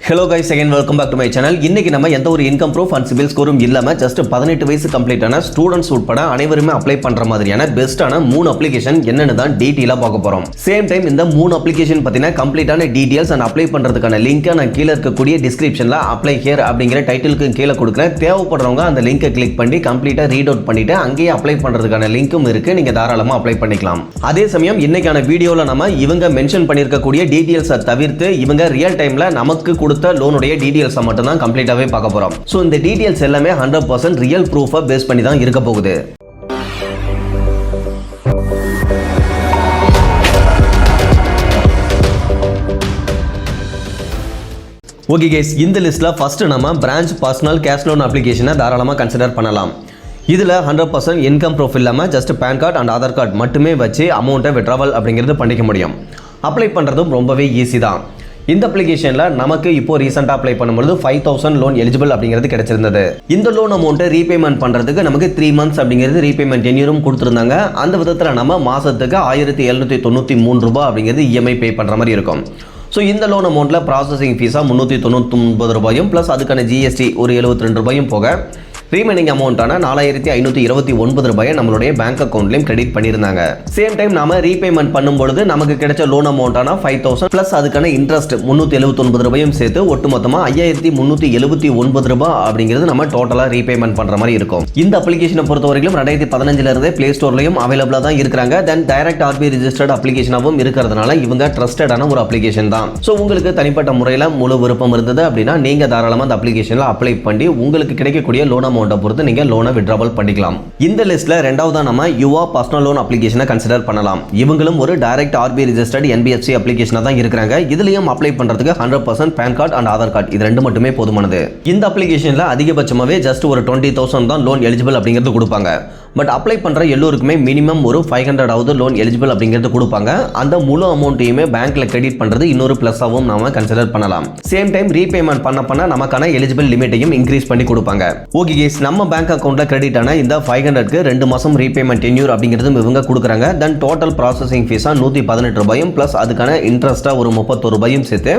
Hello guys, again welcome back to my channel. இன்னைக்கு நம்ம எந்த ஒரு இன்கம் ப்ரூஃப் அண்ட் சிபில் ஸ்கோரும் இல்லாம just 18 வயசு கம்ப்ளீட்டான ஸ்டூடண்ட்ஸ் உட்பட அனைவருமே அப்ளை பண்ற மாதிரியான பெஸ்டான 3 அப்ளிகேஷன் என்னன்னு தான் டீடைலா பார்க்க போறோம். சேம் டைம் இந்த 3 அப்ளிகேஷன் பத்தின கம்ப்ளீட்டான டீடைல்ஸ் அண்ட் அப்ளை பண்றதுக்கான லிங்கை நான் கீழ இருக்கக்கூடிய டிஸ்கிரிப்ஷன்ல அப்ளை ஹியர் அப்படிங்கிற டைட்டிலுக்கு கீழ கொடுக்கிறேன். தேவைப்படுறவங்க அந்த லிங்கை கிளிக் பண்ணி கம்ப்ளீட்டா ரீட் அவுட் பண்ணிட்டு அங்கேயே அப்ளை பண்றதுக்கான லிங்கும் இருக்கு. நீங்க தாராளமா அப்ளை பண்ணிக்கலாம். அதே சமயம் இன்னைக்கான வீடியோல நம்ம இவங்க மென்ஷன் பண்ணிருக்கக்கூடிய டீடைல்ஸை தவிர்த்து இவங்க ரியல் டைம்ல நமக்கு லோனுடைய டீடைல்ஸ் மட்டும் தான் கம்ப்ளீட்டாவே பார்க்க போறோம். சோ இந்த டீடைல்ஸ் எல்லாமே 100% ரியல் ப்ரூஃபை பேஸ் பண்ணி தான் இருக்க போகுது. ஓகே गाइस, இந்த லிஸ்ட்ல ஃபர்ஸ்ட் நம்ம பிரான்ச் பர்சனல் கேஷ் லோன் அப்ளிகேஷனை தாராளமா கன்சிடர் பண்ணலாம். இதுல 100% இன்கம் ப்ரூஃப் இல்லாம just PAN card and Aadhaar card மட்டுமே வச்சு அமௌண்ட்டை வித்ட்ராவல் அப்படிங்கிறது பண்ணிக்க முடியும். அப்ளை பண்றதும் ரொம்பவே ஈஸி தான். இந்த அப்ளிகேஷன்ல நமக்கு இப்போ ரீசெண்டா அப்ளை பண்ணும்போது 5000 லோன் எலிஜிபிள் அப்படிங்கிறது கிடைச்சிருந்தது. இந்த லோன் அமௌண்ட்டை ரீபேமெண்ட் பண்றதுக்கு நமக்கு 3 months அப்படிங்கிறது ரீபேமெண்ட் டென்யூரும் கொடுத்திருந்தாங்க. அந்த விதத்துல நம்ம மாசத்துக்கு 1793 ரூபாய் அப்படிங்கிறது இஎம்ஐ பே பண்ற மாதிரி இருக்கும். ஸோ இந்த லோன் அமௌண்ட்ல ப்ராசஸிங் ஃபீஸா 399 ரூபாயும் பிளஸ் அதுக்கான ஜிஎஸ்டி ஒரு 72 ரூபாயும் போக ரீமைனிங் அமௌண்ட்டான 4529 ரூபாயை நம்மளுடைய பேங்க் அக்கௌண்ட்லையும் கிரெடிட் பண்ணியிருந்தாங்க. சேம் டைம் நாம ரீபேமெண்ட் பண்ணும்பொழுது நமக்கு கிடைச்ச லோன் அமௌண்ட்டான 5000 பிளஸ் அதுக்கான இன்ட்ரெஸ்ட் 379 ரூபாயும் சேர்த்து ஒட்டுமொத்தமா 5379 ரூபாய் அப்படிங்கிறது நம்ம டோட்டலா ரீபேமெண்ட் பண்ற மாதிரி இருக்கும். இந்த அப்ளிகேஷனை பொறுத்த வரைக்கும் 2015 இருந்தே பிளே ஸ்டோர்லயும் அவைலபிளா தான் இருக்காங்க. தென் டைரக்ட் ஆர்பிஐ ரிஜிஸ்டர்ட் அப்ளிகேஷனாகவும் இருக்கிறதுனால இவங்க ட்ரஸ்டடான ஒரு அப்ளிகேஷன் தான். ஸோ உங்களுக்கு தனிப்பட்ட முறையில் முழு விருப்பம் இருந்தது அப்படின்னா நீங்க தாராளமா அந்த அப்ளிகேஷன்ல அப்ளை பண்ணி உங்களுக்கு கிடைக்கக்கூடிய லோன் அமௌண்ட்டை பொறுத்து நீங்க லோனை வித்ட்ராவல் பண்ணிக்கலாம். இந்த லிஸ்ட்ல ரெண்டாவதா நம்ம யுவா பர்சனல் லோன் அப்ளிகேஷனை கன்சிடர் பண்ணலாம். இவங்களும் ஒரு டைரக்ட் ஆர்பிஐ ரிஜிஸ்டர்ட் என்பிஎஃப்சி அப்ளிகேஷனா தான் இருக்காங்க. இதுலயும் அப்ளை பண்றதுக்கு 100% PAN card and Aadhaar card இது ரெண்டு மட்டுமே போதுமானது. இந்த அப்ளிகேஷன்ல அதிகபட்சமாவே ஜஸ்ட் ஒரு 20,000 தான் லோன் எலிஜிபிள் அப்படிங்கிறது கொடுப்பாங்க. பட் அப்ளை பண்ற எல்லோருக்குமே மினிமம் ஒரு 500 லோன் எலிஜிபிள் அப்படிங்கிறது கொடுப்பாங்க. அந்த முழு அமௌண்ட்டையுமே பேங்க்ல கிரெடிட் பண்றது இன்னொரு பிளஸ் ஆகும் நாம கன்சிடர் பண்ணலாம். சேம் டைம் ரீபேமெண்ட் பண்ண நமக்கான எலிஜிபிள் லிமிட்டையும் இன்க்ரீஸ் பண்ணி கொடுப்பாங்க. ஓகே கேஸ், நம்ம பேங்க் அக்கௌண்ட்ல கிரெடிட் ஆன இந்த 500க்கு 2 மாசம் ரீபேமெண்ட் டென்யூர் அப்படிங்கிறது இவங்க கொடுக்குறாங்க. தென் டோட்டல் ப்ராசஸிங் ஃபீஸா 118 ரூபாயும் பிளஸ் அதுக்கான இன்ட்ரெஸ்டா ஒரு 31 ரூபாயும் சேர்த்து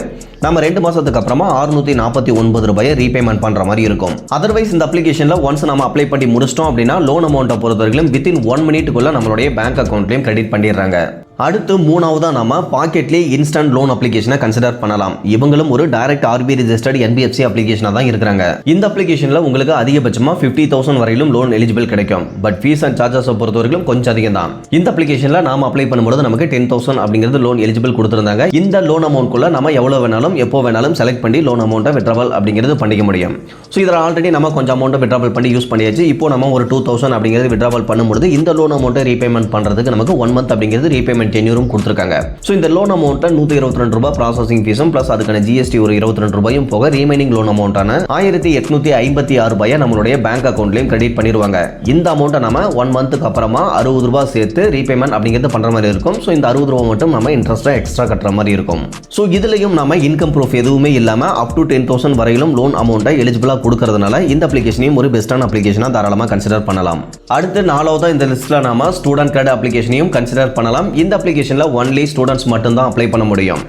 நம்ம 2 மாசத்துக்கு அப்புறமா 649 ரூபாயை ரீபேமெண்ட் பண்ற மாதிரி இருக்கும். அதர்வைஸ் இந்த அப்ளிகேஷன்ல ஒன்ஸ் நம்ம அப்ளை பண்ணி முடிச்சிட்டோம் அப்படின்னா லோன் அமௌண்ட்டை பொறுத்தவரைக்கும் வித்தின் 1 மினிட்டுக்குள்ள நம்மளுடைய பேங்க் அக்கௌண்ட்லயும் கிரெடிட் பண்ணிடுறாங்க. அடுத்து மூணாவதா நம்ம பாக்கெட்லி இன்ஸ்டன்ட் லோன் அப்ளிகேஷனை கன்சிடர் பண்ணலாம். இவங்களும் ஒரு டைரக்ட் ஆர்பிஐ ரிஜிஸ்டர்ட் என்பிஎஃப்சி அப்ளிகேஷனா தான் இருக்காங்க. இந்த அப்ளிகேஷன்ல உங்களுக்கு அதிகபட்சமா 50,000 வரையிலும் லோன் எலிஜிபிள் கிடைக்கும். பட் ஃபீஸ் அண்ட் சார்ஜஸ் பொறுத்தவரைக்கும் கொஞ்சம் அதிகம் தான். இந்த அப்ளிகேஷன்ல நாம அப்ளை பண்ணும்போது நமக்கு 10,000 அப்படிங்கிறது லோன் எலிஜிபிள் கொடுத்திருந்தாங்க. இந்த லோன் அமௌண்ட் குள்ள நம்ம எவ்வளவு வேணாலும் எப்போ வேணாலும் செலக்ட் பண்ணி லோன் அமௌண்ட்டை வித்ட்ராவல் அப்படிங்கிறது பண்ணிக்க முடியும். ஸோ இதில் ஆல்ரெடி நம்ம கொஞ்சம் அமௌண்ட்டை வித்ட்ராவல் பண்ணி யூஸ் பண்ணியாச்சு. இப்போ நம்ம ஒரு 2,000 அப்படிங்கிறது வித்ட்ராவல் பண்ணும்போது இந்த லோன் அமௌண்ட்டை ரீபேமெண்ட் பண்றதுக்கு நமக்கு 1 month அப்படிங்கிறது ரீபேமெண்ட் டென்யூரும் கொடுத்துருக்காங்க. ஸோ இந்த லோன் அமௌண்ட்டை 122 ரூபாய் ப்ராசஸிங் ஃபீஸும் பிளஸ் அதுக்கான ஜிஎஸ்டி ஒரு 22 ரூபாயும் போக ரீமைனிங் லோன் அமௌண்ட்டான 1856 ரூபாயை நம்மளுடைய பேங்க் அக்கௌண்ட்லையும் கிரெடிட் பண்ணிடுவாங்க. இந்த அமௌண்ட்டை நம்ம 1 மந்த்துக்கு அப்புறமா 60 ரூபாய் சேர்த்து ரீபேமெண்ட் அப்படிங்கிறது பண்ற மாதிரி இருக்கும். ஸோ இந்த 60 ரூபாய் மட்டும் நம்ம இன்ட்ரெஸ்டா எக்ஸ்ட்ரா கட்டுற மாதிரி இருக்கும். ஸோ இதுலயும் நம்ம இன்கம் ப்ரூஃப் எதுவுமே இல்லாம அப் டு 10,000 வரையிலும் லோன் அமௌண்ட்டை எலிஜிபிளா கொடுக்கறதுனால இந்த அப்ளிகேஷனையும் ஒரு பெஸ்டான அப்ளிகேஷனா தாராளமா கன்சிடர் பண்ணலாம். அடுத்து நாலாவதா இந்த லிஸ்ட்ல நாம ஸ்டூடெண்ட் கார்டு அப்ளிகேஷனையும் கன்சிடர் பண்ணலாம். இந்த அப்ளிகேஷன்ல ஒன்லி ஸ்டூடெண்ட்ஸ் மட்டும் தான் அப்ளை பண்ண முடியும்.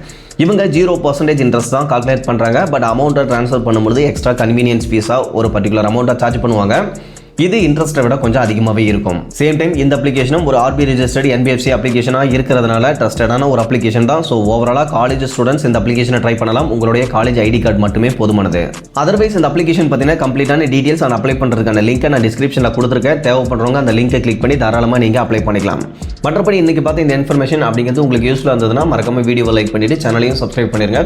இவங்க 0% இன்ட்ரெஸ்ட் தான் கால்குலேட் பண்றாங்க. பட் அமௌண்ட்டை ட்ரான்ஸ்ஃபர் பண்ணும்போது எக்ஸ்ட்ரா கன்வீனியன்ஸ் ஃபீஸா ஒரு பர்டிகுலர் அமௌண்ட்டை சார்ஜ் பண்ணுவாங்க. இது இன்ட்ரெஸ்ட்டை விட கொஞ்சம் அதிகமாகவே இருக்கும். சேம் டைம் இந்த அப்ளிகேஷனும் ஒரு ஆர்பிஐ ரிஜிஸ்டர்ட் என்பிஎஃப்சி அப்ளிகேஷனாக இருக்கிறதுனால ட்ரஸ்டடான ஒரு அப்ளிகேஷன் தான். ஸோ ஓவராலாக காலேஜ் ஸ்டூடெண்ட்ஸ் இந்த அப்ளிகேஷனை ட்ரை பண்ணலாம். உங்களுடைய காலேஜ் ஐடி கார்டு மட்டுமே போதுமானது. அதர்வைஸ் இந்த அப்ளிகேஷன் பார்த்தீங்கன்னா கம்ப்ளீட்டான டீடைல்ஸ் அண்ட் அப்ளை பண்ணுறதுக்கான லிங்க் நான் டிஸ்கிரிப்ஷனில் கொடுத்துருக்கேன். தேவைப்படுறவங்க அந்த லிங்கை கிளிக் பண்ணி தாராளமாக நீங்கள் அப்ளை பண்ணிக்கலாம். மற்றபடி இன்னைக்கு பார்த்த இந்த இன்ஃபர்மேஷன் அப்படிங்கிறது உங்களுக்கு யூஸ்ஃபுல்லாக இருந்ததுன்னா மறக்காம வீடியோவை லைக் பண்ணிட்டு சேனலையும் சப்ஸ்கிரைப் பண்ணிருங்க.